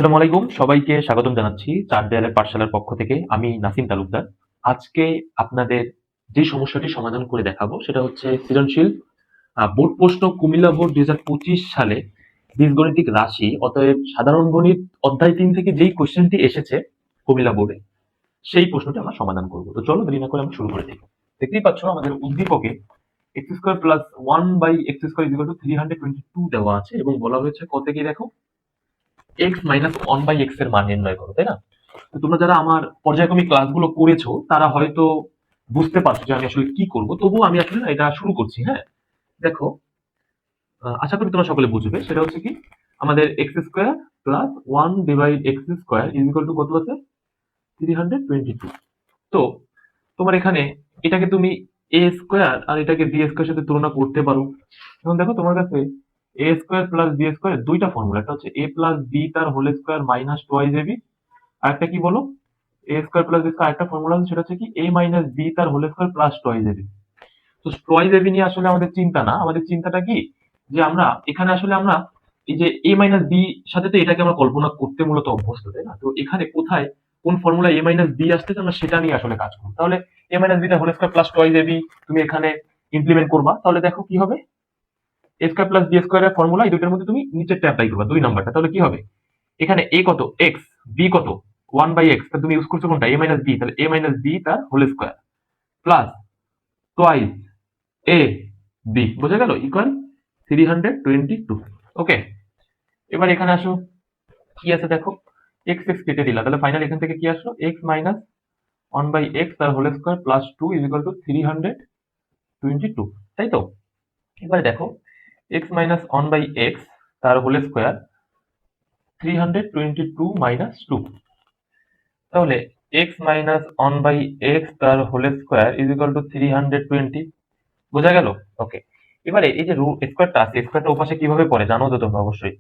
আসসালামু আলাইকুম, সবাইকে স্বাগতম জানাচ্ছি চার দেয়ালের পাঠশালার পক্ষ থেকে। আমি নাসিম তালুকদার। আজকে আপনাদের যে সমস্যাটি সমাধান করে দেখাবো সেটা হচ্ছে সৃজনশীল বোর্ড প্রশ্ন, কুমিল্লা বোর্ড 2025 সালে বীজগণিতিক রাশি, অতএব সাধারণ গণিত অধ্যায় 3 থেকে যেই কোশ্চেনটি এসেছে কুমিল্লা বোর্ডে, সেই প্রশ্নটি আমরা সমাধান করব। তো চলো দেরি না করে আমরা শুরু করে দিই। দেখতেই পাচ্ছ আমাদের উদ্দীপকে এক্স স্কোয়ার প্লাস 1/x² দেওয়া আছে এবং বলা হয়েছে কত কি দেখো, এক্স মাইনাস 1/x এর মান নির্ণয় করো, তাই না? তো তোমরা যারা আমার পর্যায়ক্রমিক ক্লাসগুলো করেছো তারা হয়তো বুঝতে পারছো যে আমি আসলে কি করব, তবুও আমি আসলে না এটা শুরু করছি। হ্যাঁ, দেখো, আশা করি তোমরা সকলে বুঝবে। সেটা হচ্ছে কি, আমাদের x square plus 1/x² is equal two কত আছে, 322। তো তোমার এখানে এটাকে তুমি এ স্কোয়ার আর এটাকে বি স্কোয়ার সাথে তুলনা করতে পারো। এখন দেখো তোমার কাছে A square plus B square দুইটা ফর্মুলা, একটা হচ্ছে এ প্লাস বি তার whole square minus twice AB, আর একটা কি বলো, A square plus B square, একটা ফর্মুলা আছে সেটা হচ্ছে কি এ মাইনাস বি তার whole square plus twice AB. তো টোয়াইজ এবি নিয়ে আসলে আমাদের চিন্তা না, আমাদের চিন্তাটা কি, যে আমরা এখানে আসলে আমরা এই যে এ মাইনাস বি সাথে তো এটাকে আমরা কল্পনা করতে মূলত অভ্যস্ত, তাই না? তো এখানে কোথায় কোন ফর্মুলা এ মাইনাস বি আসতেছে আমরা সেটা নিয়ে আসলে কাজ করবো। তাহলে এ মাইনাস বি তার whole square plus twice a b তুমি এখানে ইমপ্লিমেন্ট করবা, তাহলে দেখো কি হবে, a square plus B square এর ফর্মুলা এই দুটোর মধ্যে তুমি নিচেরটা অ্যাপ্লাই করবা, 2 নাম্বারটা। তাহলে কি হবে, এখানে এ কত এক্স, বি কত 1/x, তা তুমি ইউজ করছো কোনটা, এ মাইনাস বি, তাহলে এ মাইনাস বি তার whole square plus twice A B, বোঝা গেল, ইকুয়াল 322। ওকে, এবার এখানে আসো, কি আছে দেখো, এক্স এক্স কেটে দিলা, তাহলে ফাইনাল এখান থেকে কি আসলো, এক্স মাইনাস 1/x তার whole square plus 2 is equal to 322, তাই তো? এবারে দেখো, এক্স মাইনাস 1/x তার হোল স্কোয়ার 322 মাইনাস 2, তাহলে x মাইনাস 1/x তার whole square is equal to 320, বোঝা গেল? ওকে, এবারে এই যে স্কোয়ারটা আছে, স্কোয়ারটা ওপাশে কিভাবে পড়ে জানো তো তোমরা অবশ্যই,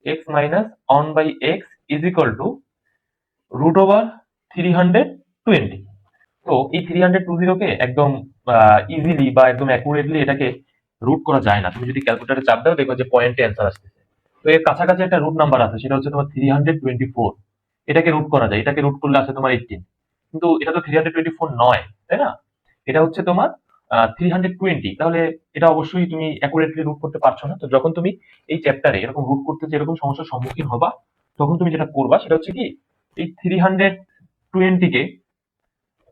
x minus 1/x is equal to root over 320। তো এই 320 কে একদম ইজিলি বা একদম অ্যাকুরেটলি এটাকে রুট করা যায় না। তুমি যদি ক্যালকুলেটরে চাপ দাও দেখবে যে পয়েন্টে অ্যান্সার আসতেছে। তো এর কাছাকাছি একটা রুট নাম্বার আছে, সেটা হচ্ছে তোমার 324। এটাকে রুট করা যায়, এটাকে রুট করলে আসে তোমার 18, কিন্তু এটা তো 324 নয়, তাই না? এটা হচ্ছে তোমার 320। তাহলে এটা অবশ্যই তুমি অ্যাকুরেটলি রুট করতে পারছো না। তো যখন তুমি এই চ্যাপ্টারে এরকম রুট করতে যে এরকম সমস্যার সম্মুখীন হবা, তখন তুমি যেটা করবা সেটা হচ্ছে কি, এই 320 কে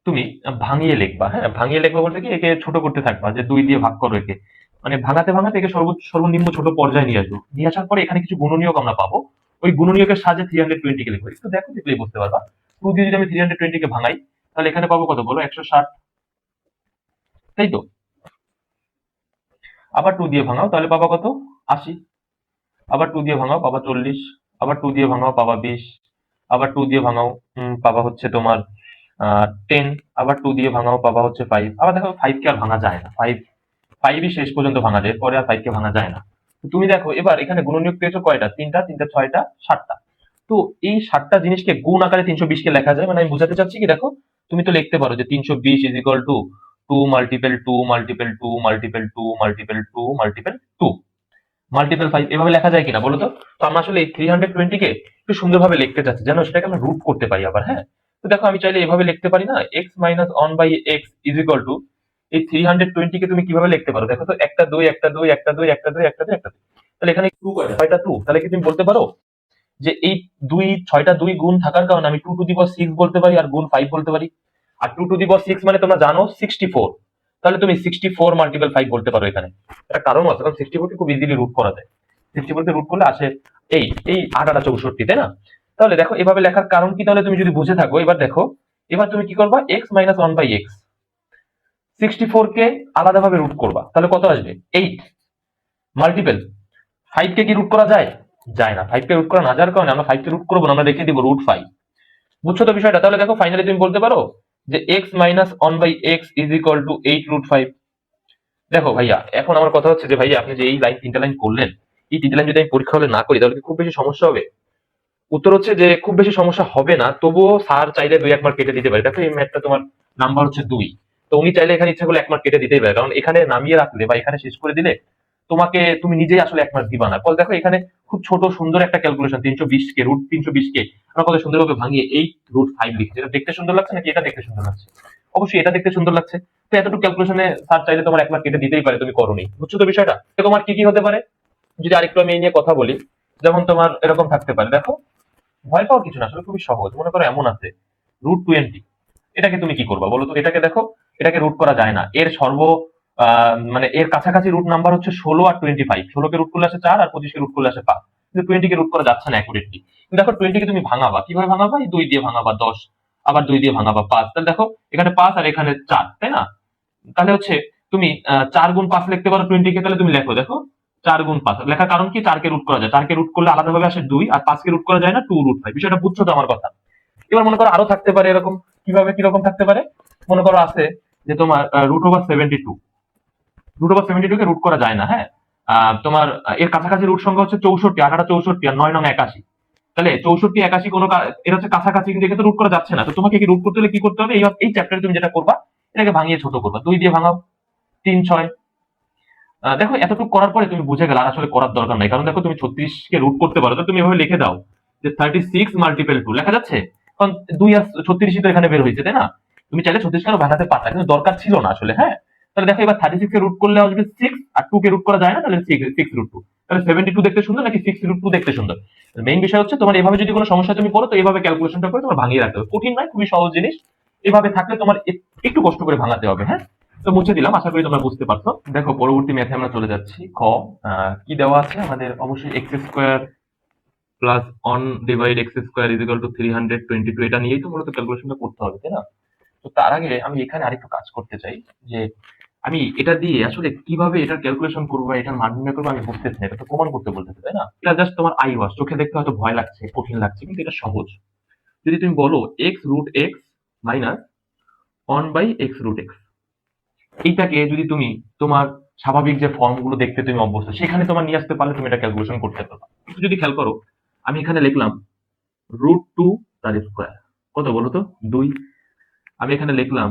তুমি ভাঙিয়ে লিখবা। হ্যাঁ, ভাঙিয়ে লিখবা বলতে কি, একে ছোট করতে থাকবা, যে 2 দিয়ে ভাগ করো একে, মানে ভাঙাতে ভাঙাতে একে সর্বনিম্ন ছোট পর্যায়ে নিয়ে আসবো। নিয়ে আসার পরে এখানে কিছু গুণনীয়ক আমরা পাবো, ওই গুণনীয়কের সাহায্যে 320 কে লিখবো। একটু দেখো, দেখলেই বুঝতে পারবা। 2 দিয়ে যদি আমি 320 কে ভাঙাই, তাহলে এখানে পাবো কত বলো, 160, তাই তো? আবার 2 দিয়ে ভাঙাও, তাহলে পাবা কত, 80। আবার 2 দিয়ে ভাঙাও পাবা 40। আবার 2 দিয়ে ভাঙাও পাবা 20। আবার 2 দিয়ে ভাঙাও পাবা হচ্ছে তোমার 10। আবার 2 দিয়ে ভাঙাও পাবা হচ্ছে 5। আবার দেখো 5 কে আর ভাঙা যায় না, 5ই শেষ পর্যন্ত ভাঙা যায়, পরে আর 5 কে ভাঙা যায় না। তো তুমি দেখো এবার এখানে গুণনীয়ক পেয়েছো কয়টা, তিনটা, তিনটা 6টা 7টা। তো এই 7টা জিনিসকে গুণ আকারে 320 কে লেখা যায়। মানে আমি বোঝাতে চাচ্ছি কি, দেখো তুমি তো লিখতে পারো যে 320 is equal two 2 multiple 2 multiple 2 multiple 2 multiple 2 multiple 2 multiple 5, এভাবে লেখা যায় কিনা বলো তো? তো আমরা আসলে এই 320 কে একটু সুন্দরভাবে লিখতে চাচ্ছি, যেন সেটাকে আমরা রুট করতে পারি আবার। হ্যাঁ, তো দেখো আমি চাইলে এভাবে লিখতে পারি না, x minus 1/x is equal two, এই 320 কে তুমি কিভাবে লিখতে পারো দেখো তো, একটা 2 একটা 2 একটা 2 একটা 2 একটা 2 একটা 2, তাহলে এখানে 2 কয়টা, 6টা 2। তাহলে কি তুমি বলতে পারো যে এই 6টা 2 গুণ থাকার কারণে আমি 2 টু দি পাওয়ার 6 বলতে পারি আর গুণ 5 বলতে পারি। আর 2 টু দি পাওয়ার 6 মানে তোমরা জানো 64, তাহলে তুমি 64 মাল্টিপল 5 বলতে পারো। এখানে একটা কারণ আছে, কারণ 64 কে খুব ইজিলি রুট করা যায়। 64 কে রুট করলে আসে এই এই 8 8 64, তাই না? তাহলে দেখো এভাবে লেখার কারণ কি, তাহলে তুমি যদি বুঝে থাকো, এবার দেখো, এবার তুমি কি করবা, x মাইনাস 1/x, 64 কে আলাদাভাবে রুট করবা, তাহলে কত আসবে, 8 মাল্টিপল 5 কে কি রুট করা যায়, যায় না। 5 কে রুট করা না যাওয়ার কারণে আমরা 5 কে রুট করবো না, আমরা রেখে দিব √5। বুঝছো তো বিষয়টা? তাহলে দেখো ফাইনালি তুমি বলতে পারো যে x minus 1/x is equal two 8√5। দেখো ভাইয়া, এখন আমার কথা হচ্ছে যে ভাইয়া আপনি যে এই লাইন 3টা লাইন করলেন, এই 3টা লাইন যদি আমি পরীক্ষা হলে না করি তাহলে কি খুব বেশি সমস্যা হবে? উত্তর হচ্ছে যে খুব বেশি সমস্যা হবে না, তবুও স্যার চাইলে 2-1 মার্ক কেটে দিতে পারে। দেখো এই ম্যাথটা তোমার নাম্বার হচ্ছে 2, তো উনি চাইলে এখানে ইচ্ছা করলে 1 মার্ক কেটে দিতেই পারে, কারণ এখানে নামিয়ে রাখলে বা এখানে শেষ করে দিলে তুমি নিজেই আসলে 1 মার্ক দিবা না। কজ দেখো এখানে খুব ছোট সুন্দর একটা ক্যালকুলেশন 320 কে রুট 320 কে আমরা কত সুন্দরভাবে ভাঙিয়ে 8√5 লিখছি। এটা দেখতে সুন্দর লাগছে নাকি এটা দেখতে সুন্দর লাগছে? অবশ্যই এটা দেখতে সুন্দর লাগছে। তো এতটুকু ক্যালকুলেশনে স্যার চাইলে তোমার 1 মার্ক কেটে দিতেই পারে, তুমি করোনি। বুঝছো তো বিষয়টা? তো তোমার কি কি হতে পারে যদি আরেকটু আমি এই নিয়ে কথা বলি, যেমন তোমার এরকম থাকতে পারে, দেখো ভয় পাওয়ার কিছু না, আসলে খুবই সহজ। মনে করো এমন আছে √20, এটাকে তুমি কি করবা বলো তো? এটাকে দেখো, এটাকে রুট করা যায় না। এর মানে এর কাছাকাছি রুট নাম্বার হচ্ছে 16 আর 25। 16 কে রুট করলে আসে 4 আর 25 কে রুট করলে আসে 5, কিন্তু 20 কে রুট করা যাচ্ছে না অ্যাকুরেটলি। দেখো 20 কে তুমি ভাঙাবা, কিভাবে ভাঙাবা? এই 2 দিয়ে ভাঙাবা 10, আবার 2 দিয়ে ভাঙাবা 5। তাহলে দেখো এখানে 5 আর এখানে 4, তাই না? তাহলে হচ্ছে তুমি 4 গুণ 5 লিখতে পারো 20 কে, তাহলে তুমি লেখো, দেখো 4 গুণ 5 লেখার কারণ কি? 4 কে রুট করা যায়, 4 কে রুট করলে আলাদাভাবে আসে 2, আর 5 কে রুট করা যায় না 2√5। বিষয়টা বুঝছো তো আমার কথা? এবার মনে করো আরো থাকতে পারে এরকম। কিরকম থাকতে পারে? মনে করো আছে যে তোমার √72। √72 কে রুট করা যায় না, হ্যাঁ। তোমার এর কাছাকাছি রুট সংখ্যা হচ্ছে 64, 18 64 আর 9 9 81। তাহলে 64 81 কোনো এটা হচ্ছে কাছাকাছি, কিন্তু একে তো রুট করা যাচ্ছে না। তো তোমাকে কি রুট করতে হলে কি করতে হবে? এই চ্যাপ্টারে তুমি যেটা করবা, এটাকে ভাঙিয়ে ছোট করবা। 2 দিয়ে ভাঙাও, 3 6। দেখো এতটুকু করার পরে তুমি বুঝে গেলে আর আসলে করার দরকার নাই, কারণ দেখো তুমি 36 কে রুট করতে পারো, তো তুমি এভাবে লিখে দাও যে 36 মাল্টিপল 2 লেখা যাচ্ছে, কারণ 2 আর 36 তো এখানে বের হয়েছে, তাই না? তুমি চাইলে 36 কেন বানাতে পারতা, কিন্তু দরকার ছিল না আসলে, হ্যাঁ। তাহলে দেখো এবার 36 কে রুট করলে আসবে 6, আর 2 কে রুট করা যায় না, তাহলে 6√2। তাহলে 72 দেখতে সুন্দর নাকি 6√2 দেখতে সুন্দর? মেইন বিষয় হচ্ছে তোমার এভাবে যদি কোনো সমস্যা তুমি পড়ো, তো এইভাবে ক্যালকুলেশনটা করে তোমার ভাঙিয়ে রাখতে হবে। কঠিন নয়, খুবই সহজ জিনিস। এভাবে থাকলে তোমার একটু কষ্ট করে ভাঙাতে হবে, হ্যাঁ। তো মুছে দিলাম, আশা করি তোমরা বুঝতে পারছো। দেখো পরবর্তী ম্যাথে আমরা চলে যাচ্ছি। কি দেওয়া আছে আমাদের? অবশ্যই x square plus on divide x square is equal to 322। এটা নিয়েই তো মূলত ক্যালকুলেশনটা করতে হবে, তাই না? তো তার আগে আমি এখানে আরেকটু কাজ করতে চাই, যে আমি এটা দিয়ে আসলে কিভাবে এটার ক্যালকুলেশন করবো বা এটার মান নির্ণয় করবো আমি বুঝতেছি না। এটা তো প্রমাণ করতে বলতেছে, তাই না? এটা জাস্ট তোমার আই ওয়াশ, চোখে দেখতে হয়তো ভয় লাগছে, কঠিন লাগছে, কিন্তু এটা সহজ। যদি তুমি বলো x√x minus on by x√x, এইটাকে যদি তুমি তোমার স্বাভাবিক যে ফর্ম গুলো দেখতে তুমি অভ্যস্ত, সেখানে তোমার নিয়ে আসতে পারলে তুমি এটা ক্যালকুলেশন করতে পারবে। একটু যদি খেয়াল করো, আমি এখানে লিখলাম √2 তার স্কোয়ার, কত বলো তো? 2। আমি এখানে লিখলাম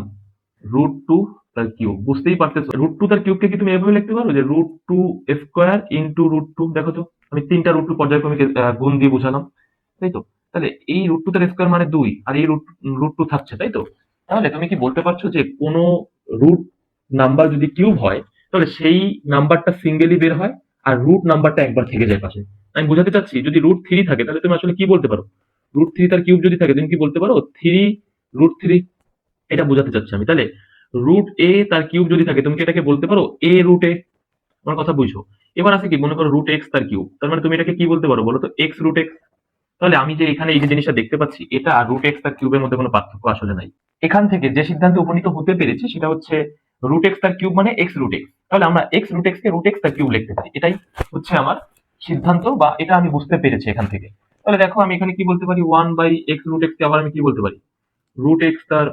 √2 তার কিউব। বুঝতেই পারতেছো √2 তার কিউবকে কি তুমি এভাবে লিখতে পারো যে √2 স্কোয়ার ইন্টু √2? দেখো তো আমি 3টা √2 পর্যায়ক্রমে গুণ দিয়ে বুঝালাম, তাই তো? তাহলে এই √2 তার স্কোয়ার মানে 2, আর এই √2 থাকছে, তাই তো? তাহলে তুমি কি বলতে পারছো যে কোনো রুট নাম্বার যদি কিউব হয়, তাহলে সেই নাম্বারটা সিঙ্গেলি বের হয়, আর রুট নাম্বারটা একবার থেকে যায় পাশে। আমি বোঝাতে চাচ্ছি, যদি √3 থাকে তাহলে তুমি আসলে কি বলতে পারো? √3 তার কিউব যদি থাকে তুমি কি বলতে পারো? 3√3। এটা বোঝাতে চাচ্ছি আমি। তাহলে √a তার কিউব যদি থাকে তুমি কি এটাকে বলতে পারো a√a? আমার কথা বুঝো? এবার আছে কি, মনে করো √x তার কিউব, তার মানে তুমি এটাকে কি বলতে পারো বলো তো? x√x। তাহলে আমি যে এখানে এই যে জিনিসটা দেখতে পাচ্ছি, এটা আর √x তার কিউবের মধ্যে কোনো পার্থক্য আসলে নাই। এখান থেকে যে সিদ্ধান্তে উপনীত হতে পেরেছি সেটা হচ্ছে √x তার কিউব মানে x√x। তাহলে আমরা x√x কে √x তার কিউব লিখতে পারি, এটাই হচ্ছে আমার সিদ্ধান্ত, বা এটা আমি বুঝতে পেরেছি এখান থেকে। তাহলে দেখো আমি এখানে কি বলতে পারি? 1/x√x কে আবার আমি কি বলতে পারি? √x তার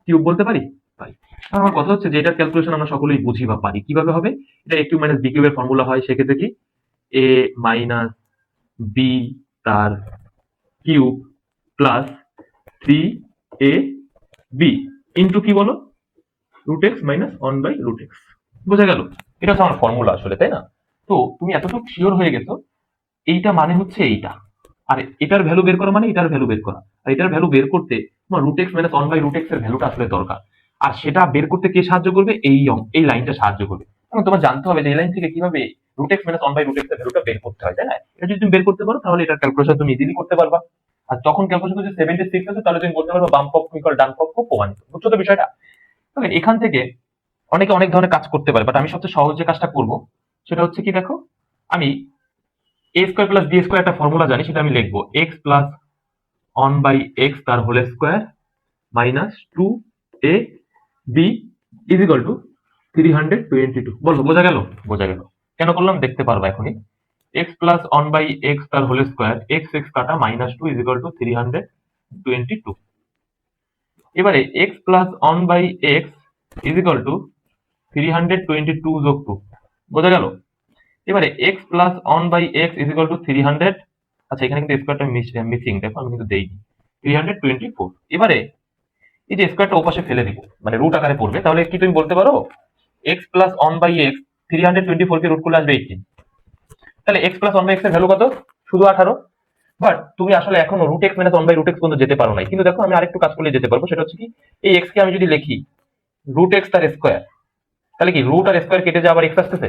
কিউব বলতে পারি। পারি। আমার কথা হচ্ছে যে এটার ক্যালকুলেশন আমরা সকলেই বুঝি বা পারি। কিভাবে হবে? এটা a কিউব মাইনাস b কিউবের ফর্মুলা হয়, সেক্ষেত্রে কি a মাইনাস b তার কিউব প্লাস 3ab ইন্টু কি বলো? √x minus 1/√x। বোঝা গেল? এটা হচ্ছে আমার ফর্মুলা আসলে, তাই না? তো তুমি এতটুকু শিওর হয়ে গেছো, এইটা মানে হচ্ছে এইটা, আর এটার ভ্যালু বের করা মানে এটার ভ্যালু বের করা, আর এটার ভ্যালু বের করতে তোমার √x মাইনাস 1/√x এর ভ্যালুটা আসলে দরকার। আর সেটা বের করতে কে সাহায্য করবে? এই লাইনটা সাহায্য করবে। এবং তোমার জানতে হবে যে এই লাইন থেকে কিভাবে √x মাইনাস 1/√x এর ভ্যালুটা বের করতে হয়, তাই না? এটা যদি তুমি বের করতে পারো তাহলে এটার ক্যালকুলেশন তুমি ইজিলি করতে পারবা। আর যখন ক্যালকুলেশন করতে 76 আছে, তাহলে তুমি বলতে পারবে বাম পক্ষ ইকুয়াল ডান পক্ষ প্রমাণিত। বুঝছো তো বিষয়টা? তাহলে এখান থেকে অনেকে অনেক ধরনের কাজ করতে পারে, বাট আমি সবচেয়ে সহজ যে কাজটা করবো সেটা হচ্ছে কি, দেখো আমি a square plus b square একটা ফর্মুলা জানি, সেটা আমি লিখবো x প্লাস 1/x তার whole square minus 2ab is equal to 322। বলো বোঝা গেল? বোঝা গেল। কেন করলাম দেখতে পারবা এখনই। x প্লাস 1/x তার হোল স্কোয়ার, x x কাটা মাইনাস 2 ইজ ইকুয়াল টু 322। এবারে x plus 1/x is equal to 322 যোগ 2। বোঝা গেল? এবারে x plus 1/x is equal two 300। আচ্ছা এখানে কিন্তু স্কোয়ারটা মিসিং, দেখো আমি কিন্তু দেইনি। 324। এবারে এই যে স্কোয়ারটা ওপাশে ফেলে দিব, মানে রুট আকারে পড়বে, তাহলে কি তুমি বলতে পারো x প্লাস 1/x 324 কে রুট করলে আসবে 18। তাহলে x প্লাস 1/x এর ভ্যালু কত? শুধু 18। বাট তুমি আসলে এখনো রুট এক্স মাইনাস 1/√x পর্যন্ত যেতে পারো নাই। কিন্তু দেখো আমি আরেকটু কাজ করলে যেতে পারবো। সেটা হচ্ছে কি, এই x কে আমি যদি লিখি রুট এক্স তার স্কোয়ার, তাহলে কি রুট আর স্কোয়ার কেটে যাওয়ার x আসতেছে।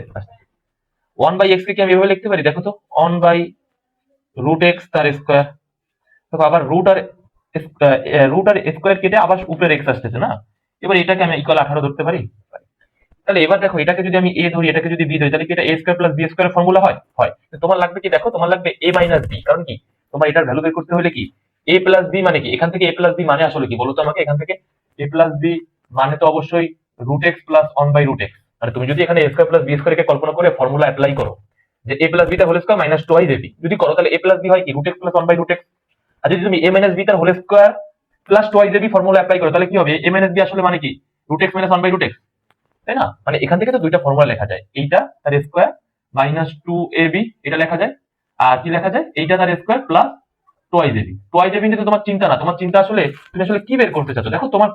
1/x কে আমি এভাবে লিখতে পারি, দেখো তো 1/√x তার স্কোয়ার। দেখো আবার রুট আর স্কোয়ার কেটে আবার উপরের x আসতেছে না। এবার এটাকে আমি ইকুয়াল 18 ধরতে পারি। তাহলে এবার দেখো এটাকে যদি আমি a ধরি, এটাকে যদি b ধরি, তাহলে কি এটা a square plus b square formula হয়? হয়। তোমার লাগবে কি, দেখো তোমার লাগবে a মাইনাস b। কারণ কি, তোমার এটার ভ্যালু বের করতে হলে কি a প্লাস b মানে কি, এখান থেকে a প্লাস b মানে আসলে কি বলো তো আমাকে। এখান থেকে a প্লাস b মানে তো অবশ্যই রুট এক্স প্লাস 1/√x। মানে তুমি যদি এখানে a square plus b square কে কল্পনা করে ফর্মুলা অ্যাপ্লাই করো যে a প্লাস b তার হোল স্কয়ার মাইনাস 2ab, যদি করো তাহলে a প্লাস b হয় কি রুট এক্স প্লাস 1/√x। আর যদি তুমি a মাইনাস b তার whole square plus 2ab formula apply করো, তাহলে কি হবে, a মাইনাস b আসলে মানে কি রুট এক্স মাইনাস 1/√x, তাই না? মানে এখান থেকে তো দুইটা ফর্মুলা লেখা যায়, এইটা তার স্কয়ার মাইনাস 2ab এটা লেখা যায়, আর কি লেখা যায়, এইটা তার স্কয়ার প্লাস 2ab কিন্তু তোমার চিন্তা না, তোমার চিন্তা আসলে তুমি আসলে কি বের করতে চাচ্ছ। দেখো তোমার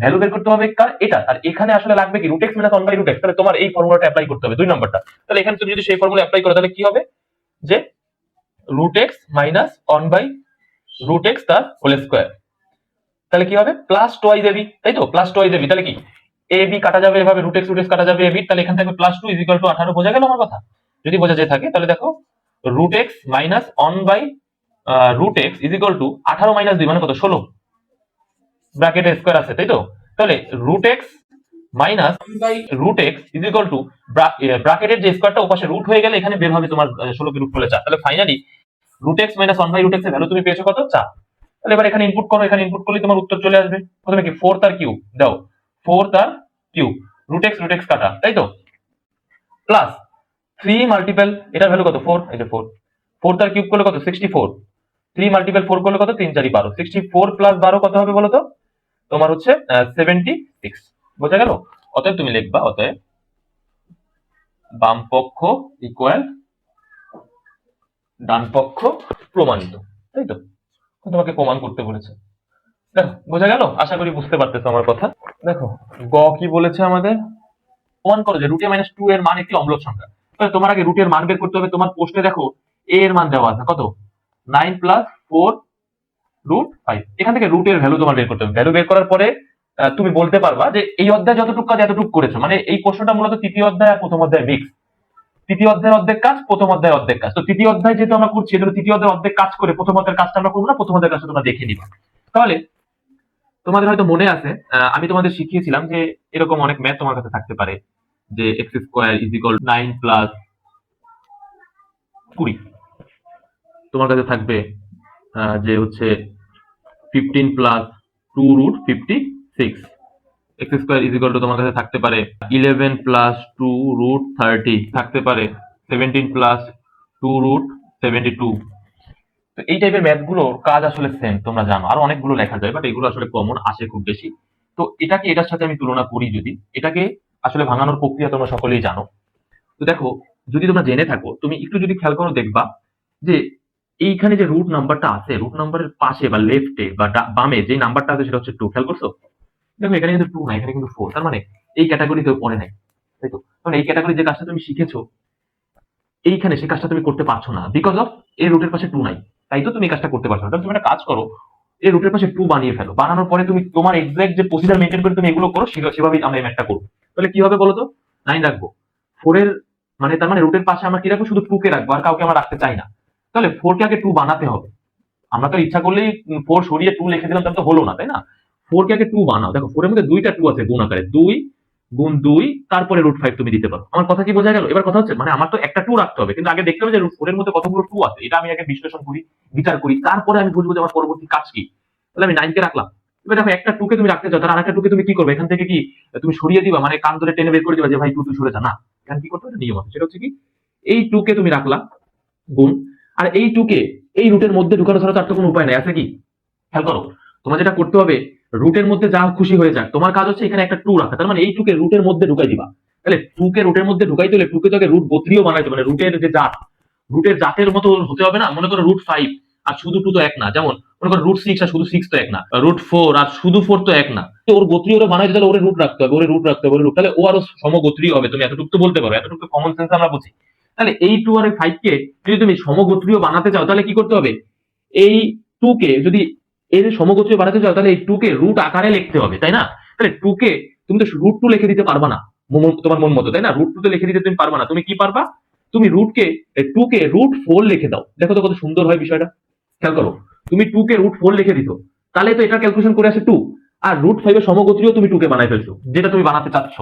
ভ্যালু বের করতে হবে কার, এটা, আর এখানে আসলে লাগবে কি রুট এক্স মাইনাস 1/√x। তাহলে তোমার এই ফর্মুলাটা অ্যাপ্লাই করতে হবে 2 নম্বরটা। তাহলে এখানে তুমি যদি সেই ফর্মুলা অ্যাপ্লাই করো তাহলে কি হবে, যে রুট এক্স মাইনাস 1/√x তার হোল স্কয়ার, তাহলে কি হবে প্লাস 2ab, তাই তো প্লাস 2ab। তাহলে কি ab কাটা যাবে এভাবে, রুট এক্স কাটা যাবে ab, তাহলে এখান থেকে প্লাস 2 ইজ ইকুয়াল টু 18। বোঝা গেল আমার কথা? যদি বোঝা যায় থাকে তাহলে দেখো root x minus 1/√x is equal to 18 minus 2 মানে কত, 16 ব্র্যাকেটের স্কয়ার আছে, তাই তো। তাহলে root x minus 1/√x is equal to ব্র্যাকেটের যে স্কয়ারটা ওপাশে রুট হয়ে গেলে এখানে বের হবে তোমার 16 কে রুট করলে 4। তাহলে finally root x minus 1/√x এর ভ্যালু তুমি পেয়েছো কত, 4। তাহলে এবার এখানে ইনপুট করো, এখানে ইনপুট করলে তোমার উত্তর চলে আসবে। প্রথমে কি 4 তার কিউব দাও, 4 তার কিউব রুট এক্স কাটা, তাই তো, প্লাস 3 মাল্টিপল এটার ভ্যালু কত 4, এই যে 4 তার কিউব করলে কত 64, 3 মাল্টিপল 4 করলে কত 3 4 12, 64 প্লাস 12 কত হবে বলো তো, তোমার হচ্ছে 76। বোঝা গেল? অতএব তুমি লিখবা, অতএব বাম পক্ষ ইকুয়াল ডান পক্ষ প্রমাণিত, তাই তো। তোমাকে প্রমাণ করতে বলেছে। দেখো বোঝা গেল? আশা করি বুঝতে পারতেছো আমার কথা। দেখো গ কি বলেছে আমাদের, প্রমাণ করো যে রুট a মাইনাস 2 এর মান একটি অম্লক সংখ্যা। তাহলে তোমার আগে রুটের মান বের করতে হবে। তোমার প্রশ্নে দেখো a এর মান দেওয়া আছে কত, 9 প্লাস 4√5। এখান থেকে রুটের ভ্যালু তোমার বের করতে হবে। ভ্যালু বের করার পরে তুমি বলতে পারবা যে এই অধ্যায় যতটুকু কাজ এতটুকু করেছো। মানে এই প্রশ্নটা মূলত তৃতীয় অধ্যায় আর প্রথম অধ্যায় মিক্স। তৃতীয় অধ্যায়ের অর্ধেক কাজ, প্রথম অধ্যায়ের অর্ধেক কাজ। তো তৃতীয় অধ্যায় যেহেতু আমরা করছি, এজন্য তৃতীয় অধ্যায়ের অর্ধেক কাজ করে প্রথম অধ্যায়ের কাজটা আমরা করবো না, প্রথম অধ্যায়ের কাজটা তোমরা দেখে নিবা। তাহলে তোমাদের হয়তো মনে আছে, আমি তোমাদের শিখিয়েছিলাম যে এরকম অনেক ম্যাথ তোমার কাছে থাকতে পারে, যে x square is equal 9 plus 20। তোমার কাছে থাকবে যে হচ্ছে 15 plus 2√56। X square is equal two তোমার কাছে থাকতে পারে 11 প্লাস 2√30, থাকতে পারে 17 প্লাস 2√72। তো এই টাইপের ম্যাথ গুলোর কাজ আসলে সেম, তোমরা জানো। আরো অনেকগুলো লেখা যায়, বাট এগুলো আসলে কমন আসে খুব বেশি। তো এটাকে এটার সাথে আমি তুলনা করি, যদি এটাকে আসলে ভাঙানোর প্রক্রিয়া তোমরা সকলেই জানো। তো দেখো যদি তোমরা জেনে থাকো, তুমি একটু যদি খেয়াল করো দেখবা যে এইখানে যে রুট নাম্বারটা আছে, রুট নাম্বারের পাশে বা লেফটে বা বামে যে নাম্বারটা আছে সেটা হচ্ছে 2। খেয়াল করছো? দেখো এখানে কিন্তু 2 নাই, এখানে কিন্তু 4। তার মানে এই ক্যাটাগরিতে পড়ে নাই, তাই তো। কারণ এই ক্যাটাগরি যে কাজটা তুমি শিখেছো এইখানে, সেই কাজটা তুমি করতে পারছো না, বিকজ অফ এই রুটের পাশে 2 নাই। তাই তো তুমি এই কাজটা করতে পারছো না। তাহলে তুমি একটা কাজ করো, এই রুটের পাশে 2 বানিয়ে ফেলো। বানানোর পরে তুমি তোমার এক্সাক্ট যে প্রসিজার মেনটেন করে তুমি এগুলো করো, সেভাবেই আমরা এই ম্যাথটা করবো। তাহলে কি হবে বলো তো, 9 রাখবো, 4 এর মানে তার মানে রুটের পাশে আমরা কি রাখবো, শুধু 2 কে রাখবো, আর কাউকে আমরা রাখতে চাই না। তাহলে 4 কে আগে 2 বানাতে হবে। আমরা তো ইচ্ছা করলেই 4 সরিয়ে 2 লিখে দিলাম, তাহলে তো হলো না, তাই না। 4 কে আগে 2 বানাও। দেখো 4 এর মধ্যে 2টা 2 আছে গুণ আকারে, 2 গুণ 2, তারপরে √5 তুমি দিতে পারো। আমার কথা কি বোঝা গেল? এবার কথা হচ্ছে মানে আমার তো একটা 2 রাখতে হবে, কিন্তু আগে দেখতে হবে যে √4 এর মধ্যে কতগুলো 2 আছে। এটা আমি আগে বিশ্লেষণ করি, বিচার করি, তারপরে আমি বুঝবো যে আমার পরবর্তী কাজ কি। তাহলে আমি 9 কে রাখলাম। এবার দেখো একটা 2 কে তুমি রাখতে চাও, তাহলে আরেকটা 2 কে তুমি কি করবে, এখান থেকে কি তুমি সরিয়ে দিবা, মানে কান ধরে টেনে বের করে দিবা যে ভাই 2 তুই সরে যা, না। এখানে কি করতে হবে, নিয়ম আছে। সেটা হচ্ছে কি, এই 2 কে তুমি রাখলা গুণ, আর এই 2 কে এই রুটের মধ্যে ঢুকানো ছাড়া তার তো কোনো উপায় নাই, আছে কি? খেয়াল করো, তোমার যেটা করতে হবে, রুটের মধ্যে যা খুশি হয়ে যাক, তোমার কাজ হচ্ছে এখানে একটা 2 রাখা। তার মানে এই 2 কে রুটের মধ্যে ঢুকাই দিবা। তাহলে 2 কে রুটের মধ্যে ঢুকাইতে হলে 2 কে তোকে রুট গোত্রীয় বানাইতে, মানে রুটের যে জাত, রুটের জাতের মতো হতে হবে না। মনে করো √5, আর শুধু 2 তো এক না, যেমন মনে করো √6 আর শুধু 6 তো এক না, √4 আর শুধু 4 তো এক না। ওর গোত্রী ওরা বানাইতে তাহলে ওরে রুট রাখতে হবে, ওরে রুট রাখতে হবে, ওরে রুট, তাহলে ও আরো সমগোত্রী হবে। তুমি এতটুকু তো বলতে পারো, এতটুকু কমন সেন্স আমরা বুঝি। তাহলে এই 2 আর এই 5 কে যদি তুমি সমগোত্রীয় বানাতে চাও তাহলে কি করতে হবে, এই 2 কে যদি এর সমগোত্রীয় বানাতে চাও তাহলে এই 2 কে রুট আকারে লিখতে হবে, তাই না? তাহলে 2 কে তুমি তো √2 লিখে দিতে পারবা না তোমার মন মতো, তাই না? √2 তে লিখে দিতে তুমি পারবা না। তুমি কি পারবা, তুমি 2 কে √4 লিখে দাও। দেখো তো কত সুন্দর হয় বিষয়টা, খেয়াল করো। তুমি 2 কে √4 লিখে দিত, তাহলে তো এটা ক্যালকুলেশন করে আসে 2, আর √5 এর সমগোত্রীয় তুমি 2 কে বানাই ফেলছো, যেটা তুমি বানাতে চাচ্ছ।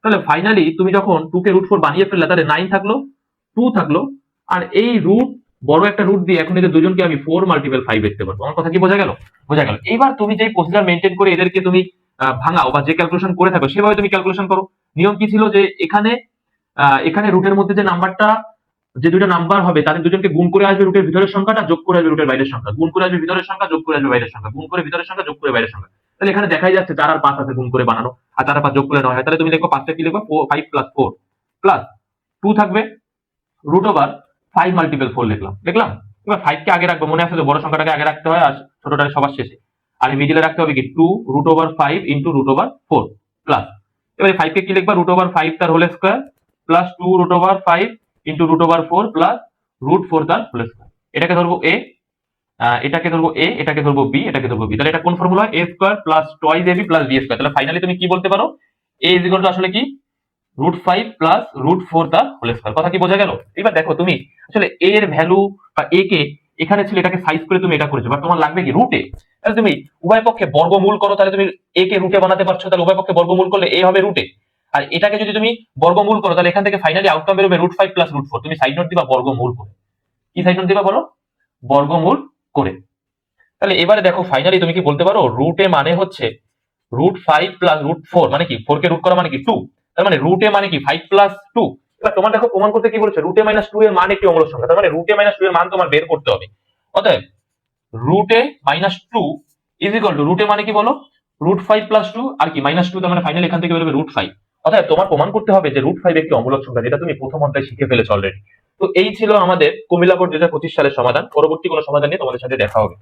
তাহলে ফাইনালি তুমি যখন 2 কে √4 বানিয়ে ফেললে, তাহলে 9 থাকলো, 2 থাকলো, আর এই রুট, বড় একটা রুট দিয়ে এখন এদের দুজনকে আমি 4 মাল্টিপল 5 লিখতে পারবো। আমার কথা কি বোঝা গেল? বোঝা গেল। এবার তুমি যেই প্রসিজার মেনটেন করে এদেরকে তুমি ভাঙাও বা যে ক্যালকুলেশন করে থাকো সেভাবে তুমি ক্যালকুলেশন করো। নিয়ম কি ছিল যে এখানে রুটের মধ্যে যে নাম্বারটা, যে দুইটা নাম্বার হবে তাদের দুজনকে গুণ করে আসবে রুটের ভিতরের সংখ্যাটা, যোগ করে আসবে রুটের বাইরের সংখ্যা, গুণ করে আসবে ভিতরের সংখ্যা, যোগ করে আসবে বাইরের সংখ্যা, গুণ করে ভিতরের সংখ্যা, যোগ করে বাইরের সংখ্যা। তাহলে এখানে দেখাই যাচ্ছে 4 আর 5 আছে গুণ করে বানানো, আর 4 আর 5 যোগ করে 9 হয়। তাহলে তুমি লিখো 5 টা কি লিখবো, 5 প্লাস 4 প্লাস 2 থাকবে √5 মাল্টিপল 4 লিখলাম। এবার 5 কে আগে রাখবো, মনে আছে তো বড় সংখ্যাটাকে আগে রাখতে হয় আর ছোটটাকে সবার শেষে, আর মিডিলে রাখতে হবে কি 2 √5 ইন্টু √4 প্লাস, এবারে 5 কে কি লিখবা, √5 তার whole square plus 2 √5 into √4 plus √4 তার হোল স্কয়ার। এটাকে ধরবো a, এটাকে ধরবো a, এটাকে ধরবো b, এটাকে ধরবো b। তাহলে এটা কোন formula, a square plus toys ab plus b square. তাহলে ফাইনালি তুমি কি বলতে পারো, a ইজ ইকুয়াল টু আসলে কি √5 প্লাস √4 তার হোল স্কয়ার। কথা কি বোঝা গেল? এবার দেখো তুমি আসলে a এর ভ্যালু বা a কে এখানে ছিল, এটাকে সাইজ করে তুমি এটা করেছো, বাট তোমার লাগবে কি রুটে। তাহলে তুমি উভয় পক্ষে বর্গমূল করো, তাহলে তুমি a কে রুটে বানাতে পারছো, তাহলে উভয় পক্ষে বর্গমূল করলে a হবে রুটে। আর এটাকে যদি তুমি বর্গমূল করো তাহলে এখান থেকে ফাইনালি আউটকাম বেরোবে √5 প্লাস √4। তুমি সাইড নোট দিবা বর্গমূল করে। কি সাইড নোট দিবা বলো? বর্গমূল করে। তাহলে এবারে দেখো ফাইনালি তুমি কি বলতে পারো, রুটে মানে হচ্ছে √5 প্লাস √4 মানে কি, 4 কে রুট করা মানে কি 2, তার মানে রুটে মানে কি 5 প্লাস 2। এবার তোমার দেখো প্রমাণ করতে কি বলেছে, রুটে মাইনাস 2 এর মান একটি অমূলক সংখ্যা, তার মানে রুটে মাইনাস 2 এর মান তোমার বের করতে হবে। অতএব রুটে মাইনাস 2 ইজ ইকুয়াল টু, রুটে মানে কি বলো, √5 প্লাস 2 আর কি মাইনাস 2, তার মানে ফাইনালি এখান থেকে বেরোবে √5। অতএব তোমার প্রমাণ করতে হবে যে √5 একটি অমূলক সংখ্যা, যেটা তুমি প্রথম অধ্যায়ে শিখে ফেলেছো অলরেডি। তো এই ছিল আমাদের কুমিল্লা বোর্ড 2025 সালের সমাধান। পরবর্তী কোনো সমাধান নিয়ে তোমাদের সাথে দেখা হবে।